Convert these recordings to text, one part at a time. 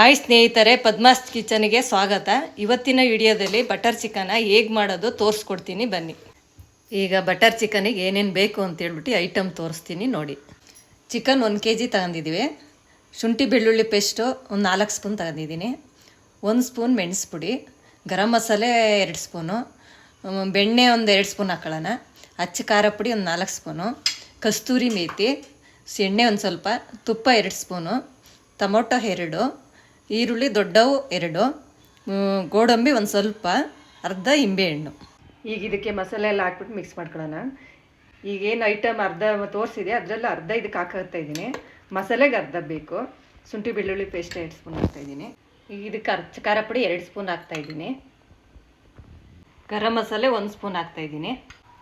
Hi ಸ್ನೇಹಿತರೆ, ಪದ್ಮಾಸ್ ಕಿಚನ್ಗೆ ಸ್ವಾಗತ. ಇವತ್ತಿನ ವಿಡಿಯೋದಲ್ಲಿ ಬಟರ್ ಚಿಕನ್ ಹೇಗೆ ಮಾಡೋದು ತೋರಿಸ್ಕೊಡ್ತೀನಿ ಬನ್ನಿ. ಈಗ ಬಟರ್ ಚಿಕನಿಗೆ ಏನೇನು ಬೇಕು ಅಂತೇಳ್ಬಿಟ್ಟು ಐಟಮ್ ತೋರಿಸ್ತೀನಿ ನೋಡಿ. ಚಿಕನ್ 1 kg ತಗೊಂಡಿದ್ದೀವಿ. ಶುಂಠಿ ಬೆಳ್ಳುಳ್ಳಿ ಪೇಸ್ಟು ಒಂದು 4 ಸ್ಪೂನ್ ತಗೊಂಡಿದ್ದೀನಿ. 1 ಸ್ಪೂನ್ ಮೆಣಸು ಪುಡಿ, ಗರಂ ಮಸಾಲೆ 2 ಸ್ಪೂನು, ಬೆಣ್ಣೆ ಒಂದು 2 ಸ್ಪೂನ್ ಹಾಕೊಳ್ಳೋಣ, ಅಚ್ಚ ಖಾರ ಪುಡಿ ಒಂದು 4 ಸ್ಪೂನು, ಕಸ್ತೂರಿ ಮೇಥಿ, ಎಣ್ಣೆ ಒಂದು ಸ್ವಲ್ಪ, ತುಪ್ಪ 2 ಸ್ಪೂನು, ಟೊಮೊಟೊ 2, ಈರುಳ್ಳಿ ದೊಡ್ಡವು 2, ಗೋಡಂಬಿ ಒಂದು ಸ್ವಲ್ಪ, ಅರ್ಧ ನಿಂಬೆಹಣ್ಣು. ಈಗ ಇದಕ್ಕೆ ಮಸಾಲೆ ಎಲ್ಲ ಹಾಕ್ಬಿಟ್ಟು ಮಿಕ್ಸ್ ಮಾಡ್ಕೊಳ್ಳೋಣ. ಈಗೇನು ಐಟಮ್ ಅರ್ಧ ತೋರಿಸಿದೆ ಅದರಲ್ಲಿ ಅರ್ಧ ಇದಕ್ಕೆ ಹಾಕ್ತಾ ಇದ್ದೀನಿ. ಮಸಾಲೆಗೆ ಅರ್ಧ ಬೇಕು. ಶುಂಠಿ ಬೆಳ್ಳುಳ್ಳಿ ಪೇಸ್ಟ್ 2 ಸ್ಪೂನ್ ಹಾಕ್ತಾಯಿದ್ದೀನಿ. ಈಗ ಇದಕ್ಕೆ ಅಚ್ಚ ಖಾರ ಪುಡಿ 2 ಸ್ಪೂನ್ ಹಾಕ್ತಾಯಿದ್ದೀನಿ. ಗರಂ ಮಸಾಲೆ 1 ಸ್ಪೂನ್ ಹಾಕ್ತಾಯಿದ್ದೀನಿ.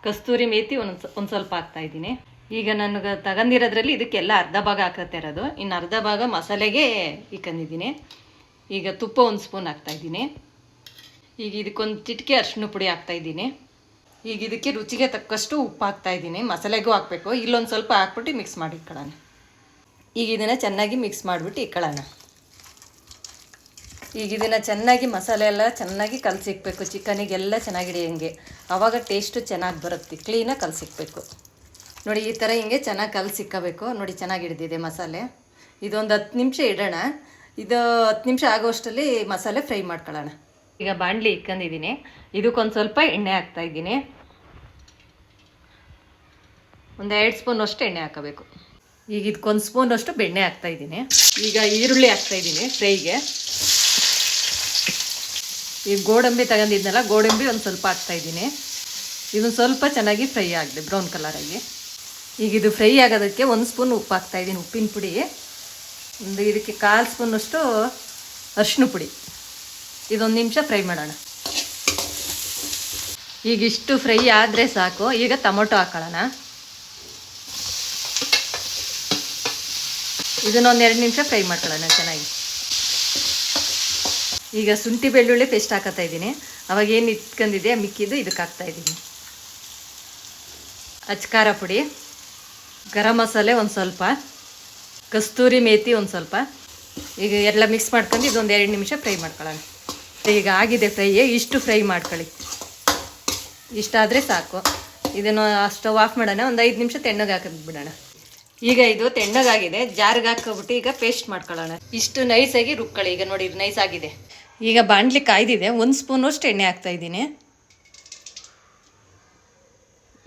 ಕಸ್ತೂರಿ ಮೇಥಿ ಒಂದು ಸ್ವಲ್ಪ ಹಾಕ್ತಾಯಿದ್ದೀನಿ. ಈಗ ನನಗೆ ತಗೊಂಡಿರೋದ್ರಲ್ಲಿ ಇದಕ್ಕೆಲ್ಲ ಅರ್ಧ ಭಾಗ ಹಾಕತ್ತೆ ಇರೋದು, ಇನ್ನು ಅರ್ಧ ಭಾಗ ಮಸಾಲೆಗೆ ಇಕ್ಕೊಂಡಿದ್ದೀನಿ. ಈಗ ತುಪ್ಪ 1 ಸ್ಪೂನ್ ಹಾಕ್ತಾಯಿದ್ದೀನಿ. ಈಗ ಇದಕ್ಕೊಂದು ಚಿಟಿಕೆ ಅರಿಶಿನ ಪುಡಿ ಹಾಕ್ತಾಯಿದ್ದೀನಿ. ಈಗ ಇದಕ್ಕೆ ರುಚಿಗೆ ತಕ್ಕಷ್ಟು ಉಪ್ಪು ಹಾಕ್ತಾಯಿದ್ದೀನಿ. ಮಸಾಲೆಗೂ ಹಾಕಬೇಕು. ಇಲ್ಲೊಂದು ಸ್ವಲ್ಪ ಹಾಕ್ಬಿಟ್ಟು ಮಿಕ್ಸ್ ಮಾಡಿ ಇಟ್ಕೊಳ್ಳೋಣ. ಈಗ ಇದನ್ನು ಚೆನ್ನಾಗಿ ಮಿಕ್ಸ್ ಮಾಡಿಬಿಟ್ಟು ಇಟ್ಕೊಳ್ಳೋಣ. ಈಗ ಇದನ್ನು ಚೆನ್ನಾಗಿ ಮಸಾಲೆ ಎಲ್ಲ ಚೆನ್ನಾಗಿ ಕಲಸಿಕ್ಬೇಕು. ಚಿಕನಿಗೆಲ್ಲ ಚೆನ್ನಾಗಿ ಹಿಡಿಯಂಗೆ, ಆವಾಗ ಟೇಸ್ಟು ಚೆನ್ನಾಗಿ ಬರುತ್ತೆ. ಕ್ಲೀನಾಗಿ ಕಲಸಿಕ್ಬೇಕು ನೋಡಿ. ಈ ಥರ ಹಿಂಗೆ ಚೆನ್ನಾಗಿ ಕಲಸಿಕ್ಕಬೇಕು ನೋಡಿ. ಚೆನ್ನಾಗಿ ಹಿಡಿದಿದೆ ಮಸಾಲೆ. ಇದೊಂದು 10 ನಿಮಿಷ ಇಡೋಣ. ಇದು 10 ನಿಮಿಷ ಆಗೋಷ್ಟರಲ್ಲಿ ಮಸಾಲೆ ಫ್ರೈ ಮಾಡ್ಕೊಳ್ಳೋಣ. ಈಗ ಬಾಣಲಿ ಇಕ್ಕೊಂಡಿದ್ದೀನಿ. ಇದಕ್ಕೊಂದು ಸ್ವಲ್ಪ ಎಣ್ಣೆ ಹಾಕ್ತಾಯಿದ್ದೀನಿ. ಒಂದು 2 ಸ್ಪೂನಷ್ಟು ಎಣ್ಣೆ ಹಾಕಬೇಕು. ಈಗ ಇದಕ್ಕೊಂದು ಸ್ಪೂನಷ್ಟು ಬೆಣ್ಣೆ ಹಾಕ್ತಾಯಿದ್ದೀನಿ. ಈಗ ಈರುಳ್ಳಿ ಹಾಕ್ತಾಯಿದ್ದೀನಿ ಫ್ರೈಗೆ. ಈಗ ಗೋಡಂಬಿ ತಗೊಂಡಿದ್ನಲ್ಲ, ಗೋಡಂಬಿ ಒಂದು ಸ್ವಲ್ಪ ಹಾಕ್ತಾಯಿದ್ದೀನಿ. ಇದೊಂದು ಸ್ವಲ್ಪ ಚೆನ್ನಾಗಿ ಫ್ರೈ ಆಗಿದೆ, ಬ್ರೌನ್ ಕಲರಾಗಿ. ಈಗ ಇದು ಫ್ರೈ ಆಗೋದಕ್ಕೆ 1 ಸ್ಪೂನ್ ಉಪ್ಪು ಹಾಕ್ತಾಯಿದ್ದೀನಿ, ಉಪ್ಪಿನ ಪುಡಿ. ಒಂದು ಇದಕ್ಕೆ 1/4 ಸ್ಪೂನಷ್ಟು ಅರಿಶಿನ ಪುಡಿ. ಇದೊಂದು ನಿಮಿಷ ಫ್ರೈ ಮಾಡೋಣ. ಈಗ ಇಷ್ಟು ಫ್ರೈ ಆದರೆ ಸಾಕು. ಈಗ ಟೊಮೊಟೊ ಹಾಕೊಳ್ಳೋಣ. ಇದನ್ನೊಂದು 2 ನಿಮಿಷ ಫ್ರೈ ಮಾಡ್ಕೊಳ್ಳೋಣ ಚೆನ್ನಾಗಿ. ಈಗ ಶುಂಠಿ ಬೆಳ್ಳುಳ್ಳಿ ಪೇಸ್ಟ್ ಹಾಕತ್ತಾ ಇದ್ದೀನಿ. ಅವಾಗ ಏನು ಇಟ್ಕೊಂಡಿದೆ ಮಿಕ್ಕಿದ್ದು ಇದಕ್ಕೆ ಹಾಕ್ತಾಯಿದ್ದೀನಿ. ಅಚ್ಚ ಖಾರ ಪುಡಿ, ಗರಂ ಮಸಾಲೆ ಒಂದು ಸ್ವಲ್ಪ, ಕಸ್ತೂರಿ ಮೇಥಿ ಒಂದು ಸ್ವಲ್ಪ. ಈಗ ಎಲ್ಲ ಮಿಕ್ಸ್ ಮಾಡ್ಕೊಂಡು ಇದೊಂದು 2 ನಿಮಿಷ ಫ್ರೈ ಮಾಡ್ಕೊಳ್ಳೋಣ. ಈಗ ಆಗಿದೆ ಫ್ರೈ. ಇಷ್ಟು ಫ್ರೈ ಮಾಡ್ಕೊಳ್ಳಿ. ಇಷ್ಟಾದರೆ ಸಾಕು. ಇದನ್ನು ಸ್ಟವ್ ಆಫ್ ಮಾಡೋಣ. ಒಂದು 5 ನಿಮಿಷ ತಣ್ಣಗೆ ಹಾಕಿಬಿಡೋಣ. ಈಗ ಇದು ತಣ್ಣಗಾಗಿದೆ. ಜಾರ್ಗೆ ಹಾಕ್ಕೊಬಿಟ್ಟು ಈಗ ಪೇಸ್ಟ್ ಮಾಡ್ಕೊಳ್ಳೋಣ. ಇಷ್ಟು ನೈಸಾಗಿ ರುಬ್ಕೊಳ್ಳಿ. ಈಗ ನೋಡಿ, ಇದು ನೈಸ್ ಆಗಿದೆ. ಈಗ ಬಾಣಲಿ ಕಾಯ್ದಿದೆ. 1 ಸ್ಪೂನಷ್ಟು ಎಣ್ಣೆ ಹಾಕ್ತಾಯಿದ್ದೀನಿ.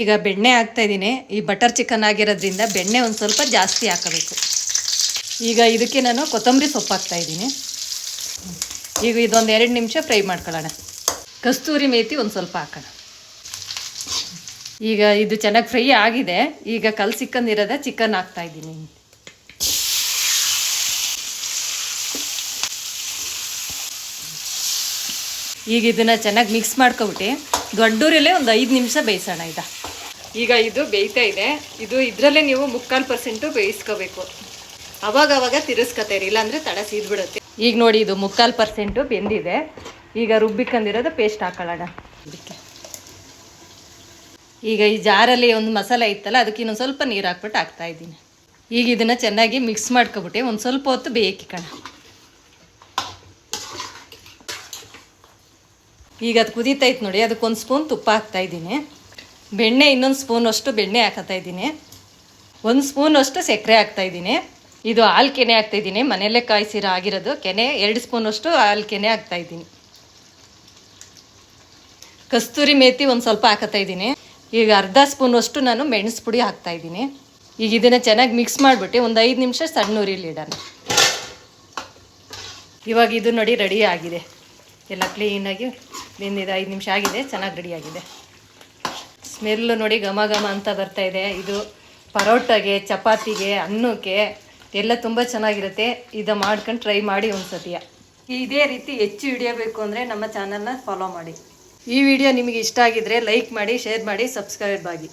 ಈಗ ಬೆಣ್ಣೆ ಹಾಕ್ತಾಯಿದ್ದೀನಿ. ಈ ಬಟರ್ ಚಿಕನ್ ಆಗಿರೋದ್ರಿಂದ ಬೆಣ್ಣೆ ಒಂದು ಸ್ವಲ್ಪ ಜಾಸ್ತಿ ಹಾಕಬೇಕು. ಈಗ ಇದಕ್ಕೆ ನಾನು ಕೊತ್ತಂಬರಿ ಸೊಪ್ಪು ಹಾಕ್ತಾಯಿದ್ದೀನಿ. ಈಗ ಇದೊಂದು 2 ನಿಮಿಷ ಫ್ರೈ ಮಾಡ್ಕೊಳ್ಳೋಣ. ಕಸ್ತೂರಿ ಮೇಥಿ ಒಂದು ಸ್ವಲ್ಪ ಹಾಕೋಣ. ಈಗ ಇದು ಚೆನ್ನಾಗಿ ಫ್ರೈ ಆಗಿದೆ. ಈಗ ಕಲಸಿಕ್ಕಂದಿರೋದ ಚಿಕನ್ ಹಾಕ್ತಾಯಿದ್ದೀನಿ. ಈಗ ಇದನ್ನು ಚೆನ್ನಾಗಿ ಮಿಕ್ಸ್ ಮಾಡ್ಕೊಬಿಟ್ಟು ದೊಡ್ಡೂರಲ್ಲೇ ಒಂದು 5 ನಿಮಿಷ ಬೇಯಿಸೋಣ. ಈಗ ಇದು ಬೇಯ್ತಾ ಇದೆ. ಇದರಲ್ಲೇ ನೀವು 3/4% ಬೇಯಿಸ್ಕೋಬೇಕು. ಅವಾಗವಾಗ ತಿರ್ಸ್ಕೊತೀರಿ, ಇಲ್ಲಾಂದರೆ ತಡ ಸೀದ್ಬಿಡುತ್ತೆ. ಈಗ ನೋಡಿ, ಇದು 3/4% ಬೆಂದಿದೆ. ಈಗ ರುಬ್ಬಿಕೊಂಡಿರೋದು ಪೇಸ್ಟ್ ಹಾಕೊಳ್ಳೋಣ ಇದಕ್ಕೆ. ಈಗ ಈ ಜಾರಲ್ಲಿ ಒಂದು ಮಸಾಲೆ ಇತ್ತಲ್ಲ, ಅದಕ್ಕೆ ಇನ್ನೊಂದು ಸ್ವಲ್ಪ ನೀರು ಹಾಕ್ಬಿಟ್ಟು ಹಾಕ್ತಾಯಿದ್ದೀನಿ. ಈಗ ಇದನ್ನು ಚೆನ್ನಾಗಿ ಮಿಕ್ಸ್ ಮಾಡ್ಕೊಬಿಟ್ಟು ಒಂದು ಸ್ವಲ್ಪ ಹೊತ್ತು ಬೇಯಿಕೋಣ. ಈಗ ಅದು ಕುದೀತೈತೆ ನೋಡಿ. ಅದಕ್ಕೆ 1 ಸ್ಪೂನ್ ತುಪ್ಪ ಹಾಕ್ತಾಯಿದ್ದೀನಿ. ಬೆಣ್ಣೆ ಇನ್ನೊಂದು ಸ್ಪೂನಷ್ಟು ಬೆಣ್ಣೆ ಹಾಕತ್ತಾಯಿದ್ದೀನಿ. 1 ಸ್ಪೂನಷ್ಟು ಸಕ್ಕರೆ ಹಾಕ್ತಾಯಿದ್ದೀನಿ. ಇದು ಹಾಲು ಕೆನೆ ಹಾಕ್ತಾಯಿದ್ದೀನಿ. ಮನೆಯಲ್ಲೇ ಕಾಯಿಸಿರೋ ಆಗಿರೋದು ಕೆನೆ. 2 ಸ್ಪೂನಷ್ಟು ಹಾಲು ಕೆನೆ ಹಾಕ್ತಾಯಿದ್ದೀನಿ. ಕಸ್ತೂರಿ ಮೇಥಿ ಒಂದು ಸ್ವಲ್ಪ ಹಾಕತ್ತಾಯಿದ್ದೀನಿ. ಈಗ ಅರ್ಧ ಸ್ಪೂನಷ್ಟು ನಾನು ಮೆಣಸು ಪುಡಿ ಹಾಕ್ತಾಯಿದ್ದೀನಿ. ಈಗ ಇದನ್ನು ಚೆನ್ನಾಗಿ ಮಿಕ್ಸ್ ಮಾಡಿಬಿಟ್ಟು ಒಂದು 5 ನಿಮಿಷ ಸಣ್ಣ ಉರಿಲಿ ಇಡೋಣ. ಇವಾಗ ಇದು ನೋಡಿ ರೆಡಿ ಆಗಿದೆ. ಎಲ್ಲ ಕ್ಲೀನಾಗಿ ಬೆಂದಿದೆ. 5 ನಿಮಿಷ ಆಗಿದೆ. ಚೆನ್ನಾಗಿ ರೆಡಿಯಾಗಿದೆ. ಸ್ಮೆಲ್ಲು ನೋಡಿ ಘಮ ಘಮ ಅಂತ ಬರ್ತಾಯಿದೆ. ಇದು ಪರೋಟಗೆ, ಚಪಾತಿಗೆ, ಅನ್ನಕ್ಕೆ ಎಲ್ಲ ತುಂಬ ಚೆನ್ನಾಗಿರುತ್ತೆ. ಇದು ಮಾಡ್ಕೊಂಡು ಟ್ರೈ ಮಾಡಿ ಒಂದು ಸತಿಯ. ಇದೇ ರೀತಿ ಹೆಚ್ಚು ವಿಡಿಯೋ ಬೇಕು ಅಂದರೆ ನಮ್ಮ ಚಾನಲ್ನ ಫಾಲೋ ಮಾಡಿ. ಈ ವಿಡಿಯೋ ನಿಮಗೆ ಇಷ್ಟ ಆಗಿದ್ದರೆ ಲೈಕ್ ಮಾಡಿ, ಶೇರ್ ಮಾಡಿ, ಸಬ್ಸ್ಕ್ರೈಬ್ ಆಗಿ.